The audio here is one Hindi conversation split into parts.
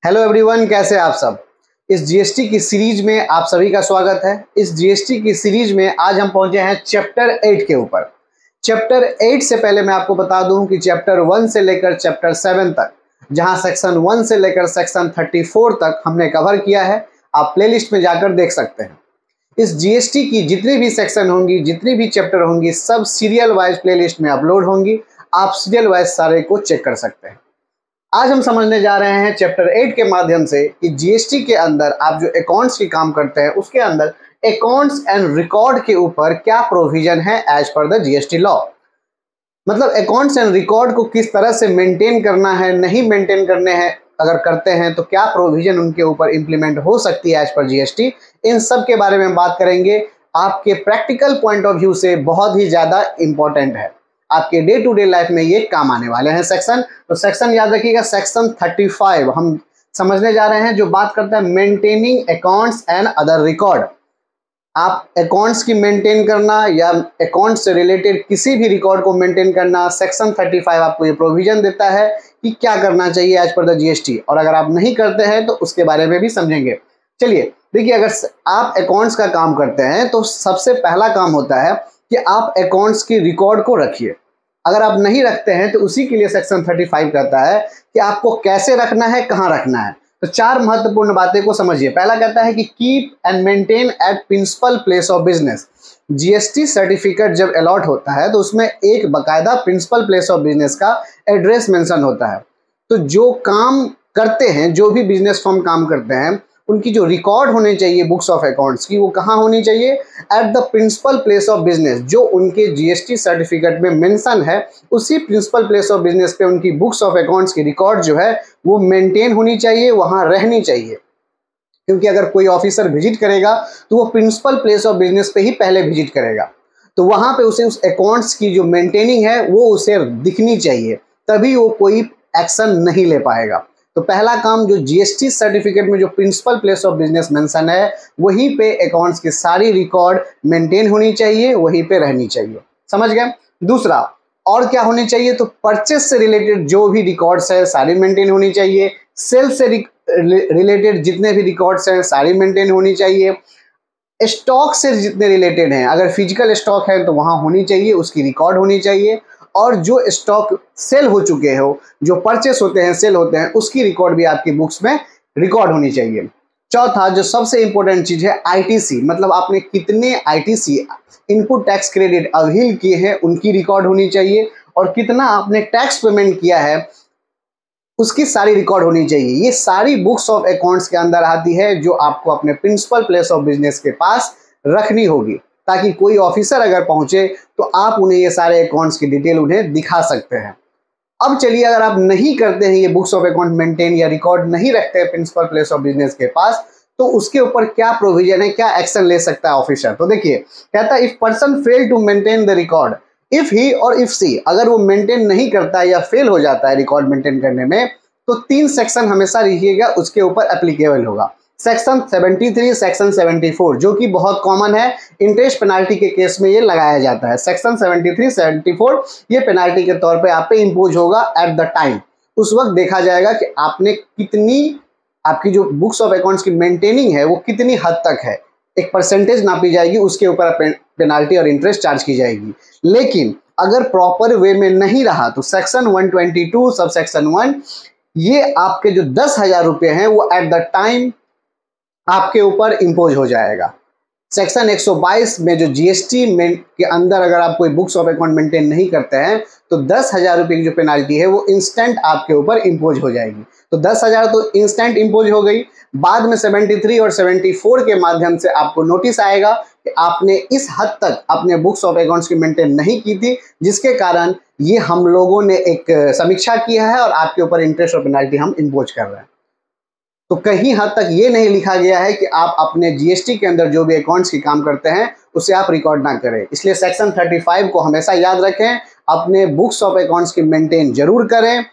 हेलो एवरीवन, कैसे आप सब। इस जीएसटी की सीरीज में आप सभी का स्वागत है। इस जीएसटी की सीरीज में आज हम पहुंचे हैं चैप्टर 8 के ऊपर। चैप्टर 8 से पहले मैं आपको बता दूं कि चैप्टर 1 से लेकर चैप्टर 7 तक, जहां सेक्शन 1 से लेकर सेक्शन 34 तक हमने कवर किया है, आप प्लेलिस्ट में जाकर देख सकते हैं। इस जीएसटी की जितनी भी सेक्शन होंगी, जितनी भी चैप्टर होंगी, सब सीरियल वाइज प्लेलिस्ट में अपलोड होंगी। आप सीरियल वाइज सारे को चेक कर सकते हैं। आज हम समझने जा रहे हैं चैप्टर 8 के माध्यम से कि जीएसटी के अंदर आप जो अकाउंट्स की काम करते हैं उसके अंदर अकाउंट्स एंड रिकॉर्ड के ऊपर क्या प्रोविजन है as per the GST law. मतलब अकाउंट्स एंड रिकॉर्ड को किस तरह से मेंटेन करना है, नहीं मेंटेन करने हैं, अगर करते हैं तो क्या प्रोविजन उनके ऊपर इंप्लीमेंट हो सकती है एज पर जीएसटी। इन सब के बारे में बात करेंगे। आपके प्रैक्टिकल पॉइंट ऑफ व्यू से बहुत ही ज़्यादा इंपॉर्टेंट है, आपके डे टू डे लाइफ में ये काम आने वाले हैं सेक्शन। तो सेक्शन याद रखिएगा, सेक्शन 35 हम समझने जा रहे हैं, जो बात करता है maintaining accounts and other record. आप अकाउंट्स की मेंटेन करना या अकाउंट से रिलेटेड किसी भी रिकॉर्ड को मेंटेन करना, सेक्शन 35 आपको ये प्रोविजन देता है कि क्या करना चाहिए एज पर द जीएसटी, और अगर आप नहीं करते हैं तो उसके बारे में भी समझेंगे। चलिए देखिए, अगर आप अकाउंट्स का काम करते हैं तो सबसे पहला काम होता है कि आप अकाउंट्स की रिकॉर्ड को रखिए। अगर आप नहीं रखते हैं तो उसी के लिए सेक्शन 35 कहता है कि आपको कैसे रखना है, कहाँ रखना है। तो चार महत्वपूर्ण बातें को समझिए। पहला कहता है कि keep and maintain at principal place of business. GST certificate जब अलॉट होता है तो उसमें एक बकायदा प्रिंसिपल प्लेस ऑफ बिजनेस का एड्रेस मेंशन होता है। तो जो काम करते हैं, जो भी बिजनेस फर्म काम करते हैं, उनकी जो रिकॉर्ड होनी चाहिए बुक्स ऑफ अकाउंट्स की, वो कहाँ होनी चाहिए? At the principal place of business. जो उनके जीएसटी सर्टिफिकेट में मेंशन है उसी प्रिंसिपल प्लेस ऑफ बिजनेस पे उनकी बुक्स ऑफ अकाउंट्स की रिकॉर्ड जो है वो मेंटेन होनी चाहिए, वहाँ रहनी चाहिए। क्योंकि अगर कोई ऑफिसर विजिट करेगा तो वो प्रिंसिपल प्लेस ऑफ बिजनेस पे ही पहले विजिट करेगा, तो वहाँ पे उसे उस अकाउंट्स की जो मेंटेनिंग है वो उसे दिखनी चाहिए, तभी वो कोई एक्शन नहीं ले पाएगा। तो पहला काम, जो जीएसटी सर्टिफिकेट में जो principal place of business mention है वहीं पे अकाउंट्स की सारी रिकॉर्ड मेंटेन होनी चाहिए, वहीं पे रहनी चाहिए। समझ गए? दूसरा और क्या होनी चाहिए? तो परचेस से रिलेटेड जो भी रिकॉर्ड्स है सारी मेंटेन होनी चाहिए। सेल से रिलेटेड जितने भी रिकॉर्ड्स हैं सारी मेंटेन होनी चाहिए। स्टॉक से जितने रिलेटेड हैं, अगर फिजिकल स्टॉक है तो वहाँ होनी चाहिए, उसकी रिकॉर्ड होनी चाहिए। और जो स्टॉक सेल हो चुके हो, जो परचेस होते हैं, सेल होते हैं, उसकी रिकॉर्ड भी आपकी बुक्स में रिकॉर्ड होनी चाहिए। चौथा, जो सबसे इंपॉर्टेंट चीज है, आईटीसी, मतलब आपने कितने आईटीसी इनपुट टैक्स क्रेडिट अवील किए हैं उनकी रिकॉर्ड होनी चाहिए, और कितना आपने टैक्स पेमेंट किया है उसकी सारी रिकॉर्ड होनी चाहिए। ये सारी बुक्स ऑफ अकाउंट्स के अंदर आती है, जो आपको अपने प्रिंसिपल प्लेस ऑफ बिजनेस के पास रखनी होगी, ताकि कोई ऑफिसर अगर पहुंचे तो आप उन्हें ये सारे अकाउंट्स की डिटेल उन्हें दिखा सकते हैं। अब चलिए, अगर आप नहीं करते हैं ये बुक्स ऑफ अकाउंट मेंटेन या रिकॉर्ड नहीं रखते हैं प्रिंसिपल प्लेस ऑफ बिजनेस के पास, तो उसके ऊपर क्या प्रोविजन है, क्या एक्शन ले सकता है ऑफिसर। तो देखिए, कहता है if person fail to maintain the record, if he और इफ सी, अगर वो मेंटेन नहीं करता है या फेल हो जाता है रिकॉर्ड मेंटेन करने में, तो तीन सेक्शन हमेशा लिखिएगा, उसके ऊपर एप्लीकेबल होगा। सेक्शन 73, सेक्शन 74, जो कि बहुत कॉमन है, इंटरेस्ट पेनाल्टी के केस में ये लगाया जाता है। सेक्शन 73, 74 ये पेनाल्टी के तौर पे आप पे इम्पोज होगा एट द टाइम। उस वक्त देखा जाएगा कि आपने कितनी, आपकी जो बुक्स ऑफ अकाउंट्स की मेंटेनिंग है वो कितनी हद तक है, एक परसेंटेज नापी जाएगी, उसके ऊपर पेनाल्टी और इंटरेस्ट चार्ज की जाएगी। लेकिन अगर प्रॉपर वे में नहीं रहा तो सेक्शन 122 सब सेक्शन 1, ये आपके जो 10,000 रुपये हैं वो एट द टाइम आपके ऊपर इम्पोज हो जाएगा। सेक्शन 122 में जो जीएसटी के अंदर अगर आप कोई बुक्स ऑफ अकाउंट मेंटेन नहीं करते हैं तो 10,000 रुपये की जो पेनाल्टी है वो इंस्टेंट आपके ऊपर इम्पोज हो जाएगी। तो 10,000 तो इंस्टेंट इम्पोज हो गई। बाद में 73 और 74 के माध्यम से आपको नोटिस आएगा कि आपने इस हद तक अपने बुक्स ऑफ अकाउंट्स की मेंटेन नहीं की थी, जिसके कारण ये हम लोगों ने एक समीक्षा किया है और आपके ऊपर इंटरेस्ट और पेनाल्टी हम इम्पोज कर रहे हैं। तो कहीं हद तक ये नहीं लिखा गया है कि आप अपने जीएसटी के अंदर जो भी अकाउंट्स की काम करते हैं उसे आप रिकॉर्ड ना करें। इसलिए सेक्शन 35 को हमेशा याद रखें, अपने बुक्स ऑफ अकाउंट्स की मेंटेन जरूर करें।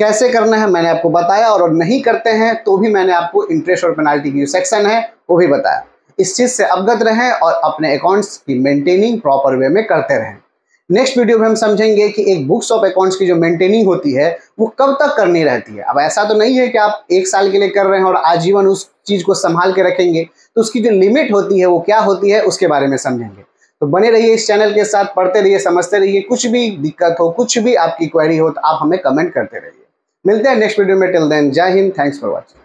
कैसे करना है मैंने आपको बताया, और नहीं करते हैं तो भी मैंने आपको इंटरेस्ट और पेनाल्टी की जो सेक्शन है वो भी बताया। इस चीज़ से अवगत रहें और अपने अकाउंट्स की मेंटेनिंग प्रॉपर वे में करते रहें। नेक्स्ट वीडियो में हम समझेंगे कि एक बुक्स ऑफ अकाउंट्स की जो मेंटेनिंग होती है वो कब तक करनी रहती है। अब ऐसा तो नहीं है कि आप 1 साल के लिए कर रहे हैं और आजीवन उस चीज को संभाल के रखेंगे, तो उसकी जो लिमिट होती है वो क्या होती है उसके बारे में समझेंगे। तो बने रहिए इस चैनल के साथ, पढ़ते रहिए, समझते रहिए। कुछ भी दिक्कत हो, कुछ भी आपकी क्वेरी हो तो आप हमें कमेंट करते रहिए। मिलते हैं नेक्स्ट वीडियो में। टिल देन, जय हिंद, थैंक्स फॉर वॉचिंग।